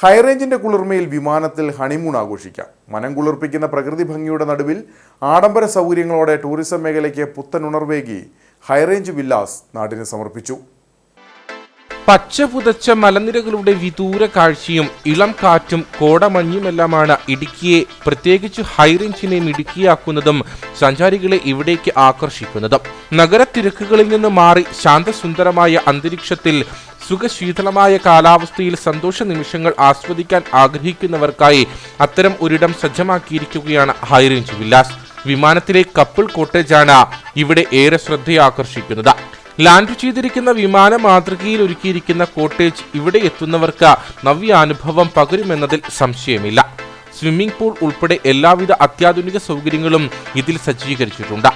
ഹൈറേഞ്ചിന്റെ കുളിർമയിൽ വിമാനത്തിൽ ഹണിമൂൺ ആഘോഷിക്കാം. മനം കുളിർപ്പിക്കുന്ന പ്രകൃതി ഭംഗിയുടെ നടുവിൽ ആഡംബര സൗകര്യങ്ങളോടെ ടൂറിസം മേഖലയ്ക്ക് പുത്തൻ ഉണർവേകി ഹൈറേഞ്ച് വില്ലാസ് നാടിന് സമർപ്പിച്ചു. പച്ച പുതച്ച മലനിരകളുടെ വിദൂര കാഴ്ചയും ഇളം കാറ്റും കോടമഞ്ഞുമെല്ലാമാണ് ഇടുക്കിയെ, പ്രത്യേകിച്ച് ഹൈറേഞ്ചിനെ മിടുക്കിയാക്കുന്നതും സഞ്ചാരികളെ ഇവിടേക്ക് ആകർഷിക്കുന്നതും. നഗരത്തിരക്കുകളിൽ നിന്ന് മാറി ശാന്തസുന്ദരമായ അന്തരീക്ഷത്തിൽ സുഖശീതളമായ കാലാവസ്ഥയിൽ സന്തോഷ നിമിഷങ്ങൾ ആസ്വദിക്കാൻ ആഗ്രഹിക്കുന്നവർക്കായി അത്തരം ഒരിടം സജ്ജമാക്കിയിരിക്കുകയാണ് ഹൈറേഞ്ച് വില്ലാസ്. വിമാനത്തിലെ കപ്പിൾ കോട്ടേജാണ് ഇവിടെ ഏറെ ശ്രദ്ധയാകർഷിക്കുന്നത്. ലാൻഡ് ചെയ്തിരിക്കുന്ന വിമാന മാതൃകയിൽ ഒരുക്കിയിരിക്കുന്ന കോട്ടേജ് ഇവിടെ എത്തുന്നവർക്ക് നവ്യാനുഭവം പകരുമെന്നതിൽ സംശയമില്ല. സ്വിമ്മിംഗ് പൂൾ ഉൾപ്പെടെ എല്ലാവിധ അത്യാധുനിക സൗകര്യങ്ങളും ഇതിൽ സജ്ജീകരിച്ചിട്ടുണ്ട്.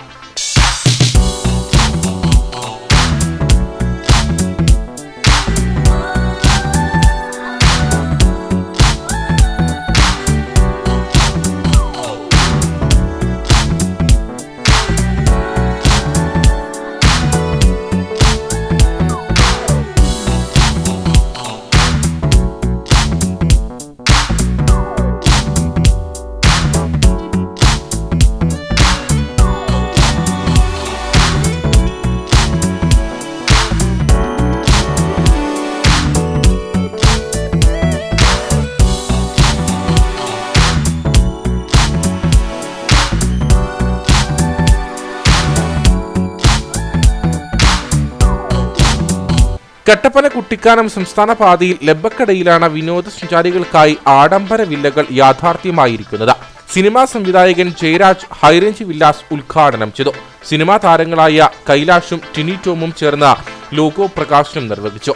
കട്ടപ്പന കുട്ടിക്കാനം സംസ്ഥാന പാതയിൽ ലബ്ബക്കടയിലാണ് വിനോദസഞ്ചാരികൾക്കായി ആഡംബര വില്ലകൾ യാഥാർത്ഥ്യമായിരിക്കുന്നത്. സിനിമാ സംവിധായകൻ ജയരാജ് ഹൈറേഞ്ച് വില്ലാസ് ഉദ്ഘാടനം ചെയ്തു. സിനിമാ താരങ്ങളായ കൈലാഷും ടിനി ടോമും ചേർന്ന് ലോഗോ പ്രകാശനം നിർവഹിച്ചു.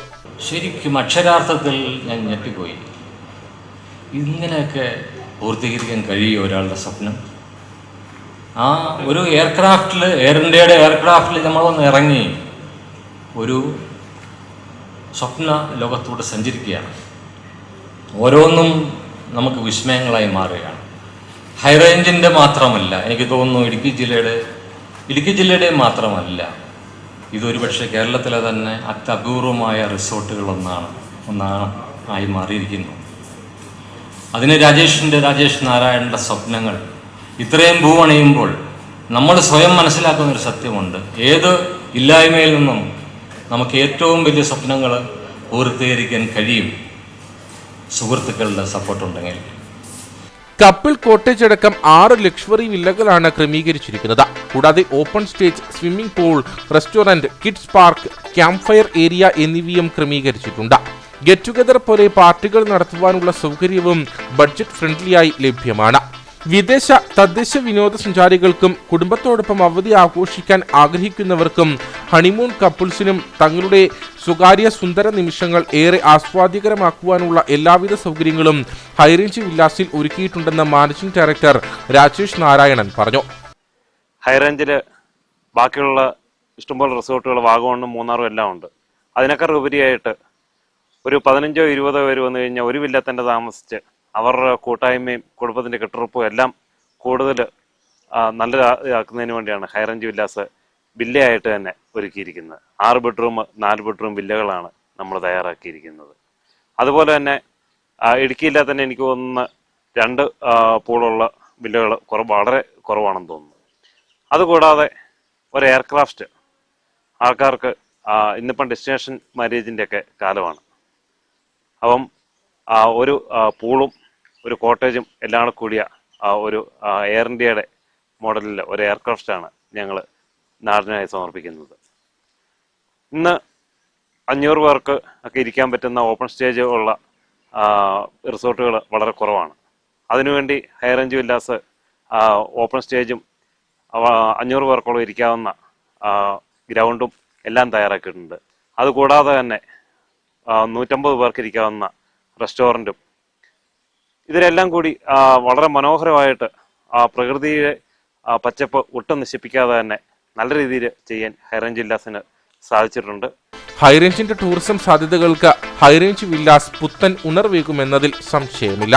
ശരിക്കും അക്ഷരാർത്ഥത്തിൽ ഞാൻ ഞെട്ടിപ്പോയി. ഇങ്ങനെയൊക്കെ പൂർത്തീകരിക്കാൻ കഴിയും ഒരാളുടെ സ്വപ്നം. ഒരു എയർക്രാഫ്റ്റിൽ, എയർ ഇന്ത്യയുടെ എയർക്രാഫ്റ്റിൽ നമ്മളൊന്ന് ഇറങ്ങി ഒരു സ്വപ്ന ലോകത്തൂടെ സഞ്ചരിക്കുകയാണ്. ഓരോന്നും നമുക്ക് വിസ്മയങ്ങളായി മാറുകയാണ്. ഹൈറേഞ്ചിൻ്റെ മാത്രമല്ല, എനിക്ക് തോന്നുന്നു ഇടുക്കി ജില്ലയുടെ മാത്രമല്ല, ഇതൊരു പക്ഷേ കേരളത്തിലെ തന്നെ അത്യപൂർവമായ റിസോർട്ടുകളൊന്നാണ് ആയി മാറിയിരിക്കുന്നു. അതിന് രാജേഷ് നാരായണൻ്റെ സ്വപ്നങ്ങൾ ഇത്രയും ഭൂവണിയുമ്പോൾ നമ്മൾ സ്വയം മനസ്സിലാക്കുന്നൊരു സത്യമുണ്ട്. ഏത് ഇല്ലായ്മയിൽ നിന്നും നമുക്ക് ഏറ്റവും വലിയ സ്വപ്നങ്ങൾ പൂർത്തീകരിക്കാൻ കഴിയും, സുഹൃത്തുക്കളുടെ സപ്പോർട്ടുണ്ടെങ്കിൽ. കപ്പിൾ കോട്ടേജ് അടക്കം 6 ലക്ഷറി വില്ലകളാണ് ക്രമീകരിച്ചിരിക്കുന്നത്. കൂടാതെ open stage, swimming pool, restaurant, kids park, camp fire area എന്നിവയും ക്രമീകരിച്ചിട്ടുണ്ട്. ഗെറ്റ് ടുഗദർ പോലെ പാർട്ടികൾ നടത്തുവാനുള്ള സൗകര്യവും ബഡ്ജറ്റ് ഫ്രണ്ട്ലിയായി ലഭ്യമാണ്. വിദേശ തദ്ദേശ വിനോദസഞ്ചാരികൾക്കും കുടുംബത്തോടൊപ്പം അവധി ആഘോഷിക്കാൻ ആഗ്രഹിക്കുന്നവർക്കും ഹണിമൂൺ കപ്പിൾസിനും തങ്ങളുടെ സ്വകാര്യ സുന്ദര നിമിഷങ്ങൾ ഏറെ ആസ്വാദ്യകരമാക്കുവാനുള്ള എല്ലാവിധ സൗകര്യങ്ങളും ഹൈറേഞ്ച് വില്ലാസിൽ ഒരുക്കിയിട്ടുണ്ടെന്ന് മാനേജിംഗ് ഡയറക്ടർ രാജേഷ് നാരായണൻ പറഞ്ഞു. ഹൈറേഞ്ചിൽ ബാക്കിയുള്ള ഇഷ്ടംപോലെ റിസോർട്ടുകൾ വാഗമണ്ണും മൂന്നാറും എല്ലാം ഉണ്ട്. അതിനേക്കാൾ ഉപരിയായിട്ട് ഒരു 15-20 പേര് വന്നു കഴിഞ്ഞാൽ ഒരു വില്ല തന്നെ താമസിച്ച് അവരുടെ കൂട്ടായ്മയും കുടുംബത്തിൻ്റെ കെട്ടുറപ്പും എല്ലാം കൂടുതൽ നല്ലതാക്കുന്നതിന് വേണ്ടിയാണ് ഹൈറേഞ്ച് വില്ലാസ് വില്ലയായിട്ട് തന്നെ ഒരുക്കിയിരിക്കുന്നത്. 6 ബെഡ്റൂം 4 ബെഡ്റൂം വില്ലകളാണ് നമ്മൾ തയ്യാറാക്കിയിരിക്കുന്നത്. അതുപോലെ തന്നെ ഇടുക്കിയിലെ തന്നെ എനിക്ക് തോന്നുന്ന 2 പൂളുള്ള വില്ലകൾ വളരെ കുറവാണെന്ന് തോന്നുന്നു. അതുകൂടാതെ ഒരു എയർക്രാഫ്റ്റ് ആൾക്കാർക്ക് ഇന്നിപ്പം ഡെസ്റ്റിനേഷൻ മാരേജിൻ്റെയൊക്കെ കാലമാണ്. അപ്പം ഒരു പൂളും ഒരു കോട്ടേജും എല്ലാം കൂടിയ ഒരു എയർ ഇന്ത്യയുടെ മോഡലിൽ ഒരു എയർക്രാഫ്റ്റാണ് ഞങ്ങൾ നാടിനായി സമർപ്പിക്കുന്നത്. ഇന്ന് 500 പേർക്ക് ഒക്കെ ഇരിക്കാൻ പറ്റുന്ന ഓപ്പൺ സ്റ്റേജ് ഉള്ള റിസോർട്ടുകൾ വളരെ കുറവാണ്. അതിനുവേണ്ടി ഹൈറേഞ്ച് വില്ലാസ് ഓപ്പൺ സ്റ്റേജും 500 പേർക്കോളം ഇരിക്കാവുന്ന ഗ്രൗണ്ടും എല്ലാം തയ്യാറാക്കിയിട്ടുണ്ട്. അതുകൂടാതെ തന്നെ 150 പേർക്ക് ഇരിക്കാവുന്ന റെസ്റ്റോറൻറ്റും, ഇതിലെല്ലാം കൂടി വളരെ മനോഹരമായിട്ട് പ്രകൃതിയെ പച്ചപ്പ് ഒട്ടും നശിപ്പിക്കാതെ തന്നെ നല്ല രീതിയിൽ ചെയ്യാൻ ഹൈറേഞ്ച് വില്ലാസിന് സാധിച്ചിട്ടുണ്ട്. ഹൈറേഞ്ചിന്റെ ടൂറിസം സാധ്യതകൾക്ക് ഹൈറേഞ്ച് വില്ലാസ് പുത്തൻ ഉണർവേകുമെന്നതിൽ സംശയമില്ല.